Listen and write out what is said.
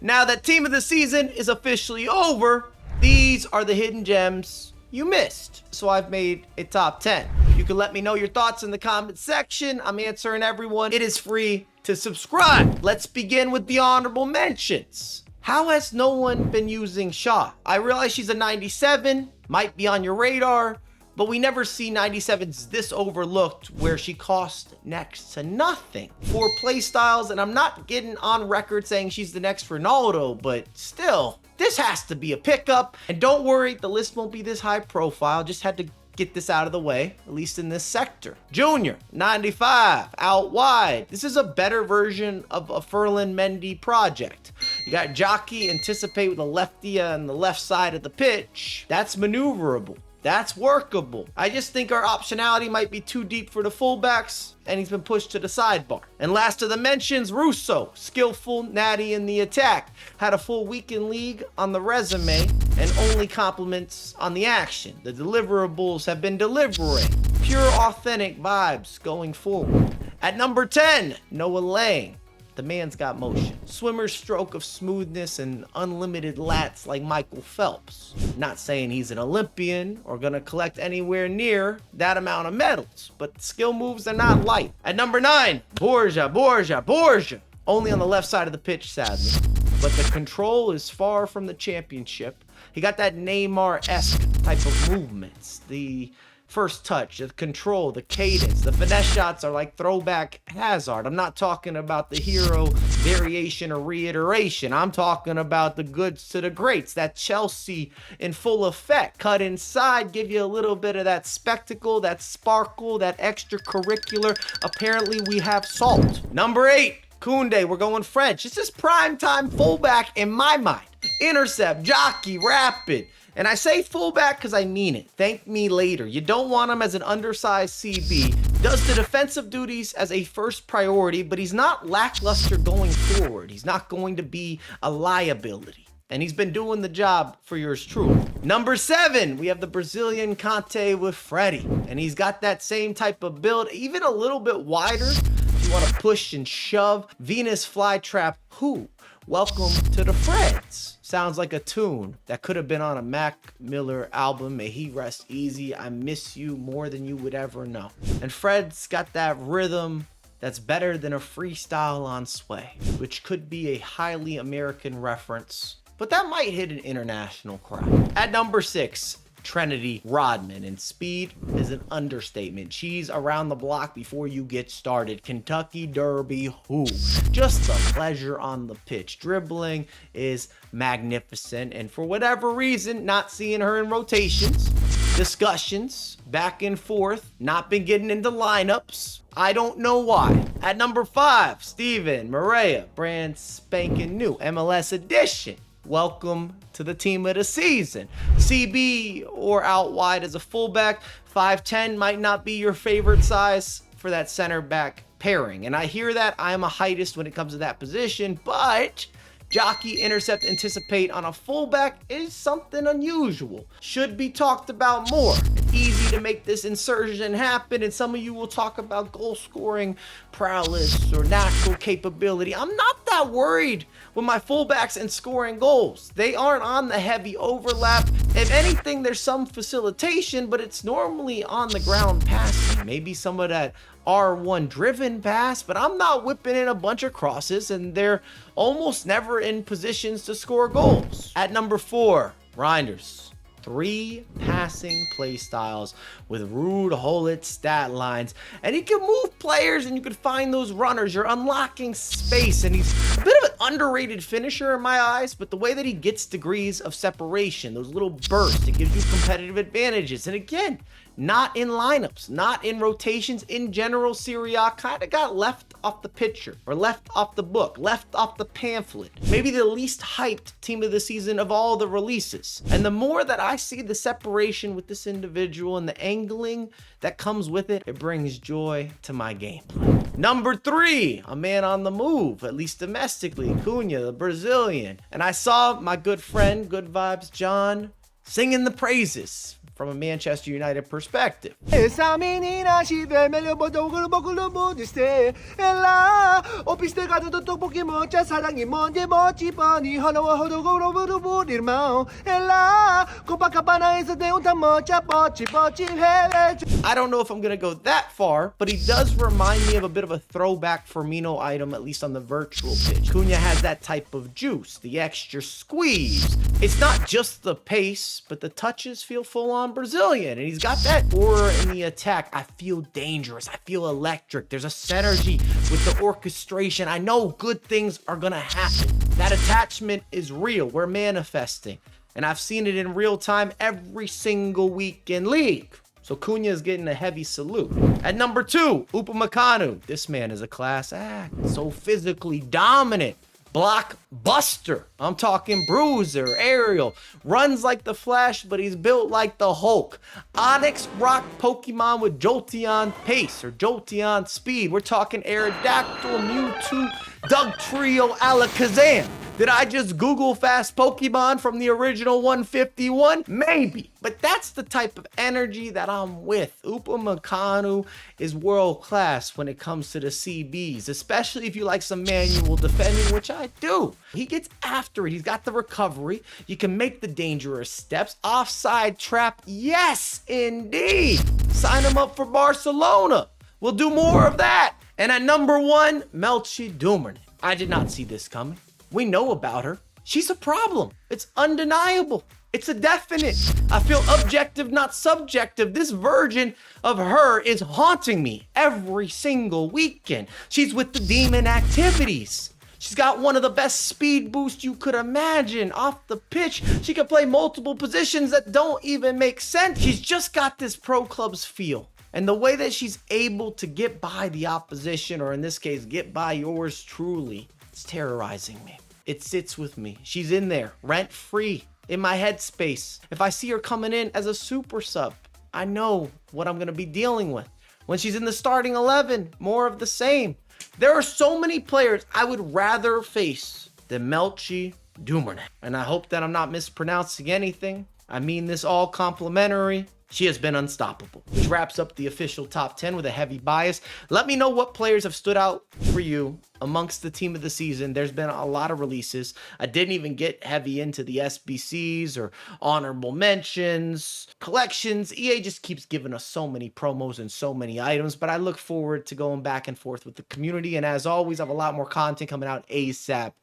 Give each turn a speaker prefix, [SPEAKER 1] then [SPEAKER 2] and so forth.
[SPEAKER 1] Now that team of the season is officially over, these are the hidden gems you missed. So I've made a top 10. You can let me know your thoughts in the comment section. I'm answering everyone. It is free to subscribe. Let's begin with the honorable mentions. How has no one been using Shaw? I realize she's a 97, might be on your radar, but we never see 97s this overlooked where she cost next to nothing. 4 playstyles, and I'm not getting on record saying she's the next Ronaldo, but still, this has to be a pickup. And don't worry, the list won't be this high profile, just had to get this out of the way, at least in this sector. Junior, 95, out wide. This is a better version of a Ferland Mendy project. You got Jockey, anticipate with a lefty on the left side of the pitch. That's maneuverable. That's workable. I just think our optionality might be too deep for the fullbacks, and he's been pushed to the sidebar. And last of the mentions, Russo, skillful, natty in the attack. Had a full week in league on the resume, and only compliments on the action. The deliverables have been delivering. Pure, authentic vibes going forward. At number 10, Noah Lang. The man's got motion. Swimmer's stroke of smoothness and unlimited lats like Michael Phelps. Not saying he's an Olympian or gonna collect anywhere near that amount of medals, but skill moves are not light. At number 9, Borja. Only on the left side of the pitch, sadly. But the control is far from the championship. He got that Neymar-esque type of movements. The first touch, the control, the cadence, the finesse shots are like throwback Hazard. I'm not talking about the hero variation or reiteration. I'm talking about the goods to the greats, that Chelsea in full effect. Cut inside, give you a little bit of that spectacle, that sparkle, that extracurricular. Apparently we have salt. Number 8, Koundé. We're going French. This is primetime fullback in my mind. Intercept, jockey, rapid. And I say fullback because I mean it. Thank me later. You don't want him as an undersized CB. Does the defensive duties as a first priority, but he's not lackluster going forward. He's not going to be a liability. And he's been doing the job for yours truly. Number 7, we have the Brazilian Conte with Freddie. And he's got that same type of build, even a little bit wider. If you want to push and shove. Venus flytrap, who? Welcome to the Freds. Sounds like a tune that could have been on a Mac Miller album. May he rest easy. I miss you more than you would ever know. And Fred's got that rhythm that's better than a freestyle on Sway, which could be a highly American reference, but that might hit an international crowd. At number 6, Trinity Rodman, and speed is an understatement. She's around the block before you get started. Kentucky Derby, who? Just the pleasure on the pitch. Dribbling is magnificent, and for whatever reason, not seeing her in rotations, discussions, back and forth, not been getting into lineups. I don't know why. At number 5, Steven Maria, brand spanking new MLS edition. Welcome to the team of the season. CB or out wide as a fullback. 5'10" might not be your favorite size for that center back pairing. And I hear that. I am a heightist when it comes to that position, but jockey, intercept, anticipate on a fullback is something unusual. Should be talked about more. Easy to make this insertion happen, and some of you will talk about goal scoring prowess or natural capability. I'm not that worried with my fullbacks and scoring goals. They aren't on the heavy overlap. If anything, there's some facilitation, but it's normally on the ground passing. Maybe some of that R1 driven pass, but I'm not whipping in a bunch of crosses, and they're almost never in positions to score goals. At number 4, Reinders. 3 passing play styles with rude Hullet stat lines, and he can move players and you can find those runners. You're unlocking space, and he's a bit of an underrated finisher in my eyes, but the way that he gets degrees of separation, those little bursts, it gives you competitive advantages. And again, not in lineups, not in rotations. In general, Serie A kind of got left off the picture, or left off the book, left off the pamphlet. Maybe the least hyped team of the season of all the releases. And the more that I see the separation with this individual and the angling that comes with it, it brings joy to my gameplay. Number 3, a man on the move, at least domestically, Cunha, the Brazilian. And I saw my good friend, Good Vibes John, singing the praises from a Manchester United perspective.
[SPEAKER 2] Esa menina she 매력 보도록 보듯이 엘라 오피스텔 가도 떡볶이 먹자 사랑이 뭔지 멋지 뻔히 하나와 호도고로 부릴 마음 엘라 코파카바나에서 대운탕 먹자 뻗지 해외.
[SPEAKER 1] I don't know if I'm going to go that far, but he does remind me of a bit of a throwback Firmino item, at least on the virtual pitch. Cunha has that type of juice, the extra squeeze. It's not just the pace, but the touches feel full-on Brazilian, and he's got that aura in the attack. I feel dangerous. I feel electric. There's a synergy with the orchestration. I know good things are going to happen. That attachment is real. We're manifesting, and I've seen it in real time every single week in league. So Cunha is getting a heavy salute. At number 2, Upamecano. This man is a class act. So physically dominant. Blockbuster. I'm talking bruiser, aerial. Runs like the Flash, but he's built like the Hulk. Onyx rock Pokemon with Jolteon pace or Jolteon speed. We're talking Aerodactyl, Mewtwo, Dugtrio, Alakazam. Did I just Google fast Pokemon from the original 151? Maybe. But that's the type of energy that I'm with. Upamecano is world class when it comes to the CBs, especially if you like some manual defending, which I do. He gets after it. He's got the recovery. You can make the dangerous steps. Offside trap. Yes, indeed. Sign him up for Barcelona. We'll do more of that. And at number 1, Melchi Dumernet. I did not see this coming. We know about her. She's a problem. It's undeniable. It's a definite. I feel objective, not subjective. This version of her is haunting me every single weekend. She's with the demon activities. She's got one of the best speed boosts you could imagine off the pitch. She can play multiple positions that don't even make sense. She's just got this pro clubs feel. And the way that she's able to get by the opposition, or in this case, get by yours truly, it's terrorizing me. It sits with me. She's in there, rent free, in my headspace. If I see her coming in as a super sub, I know what I'm going to be dealing with. When she's in the starting 11, more of the same. There are so many players I would rather face than Melchi Dumernet. And I hope that I'm not mispronouncing anything. I mean this all complimentary. She has been unstoppable. Which wraps up the official top 10 with a heavy bias. Let me know what players have stood out for you amongst the team of the season. There's been a lot of releases. I didn't even get heavy into the SBCs or honorable mentions, collections. EA just keeps giving us so many promos and so many items, but I look forward to going back and forth with the community. And as always, I have a lot more content coming out ASAP.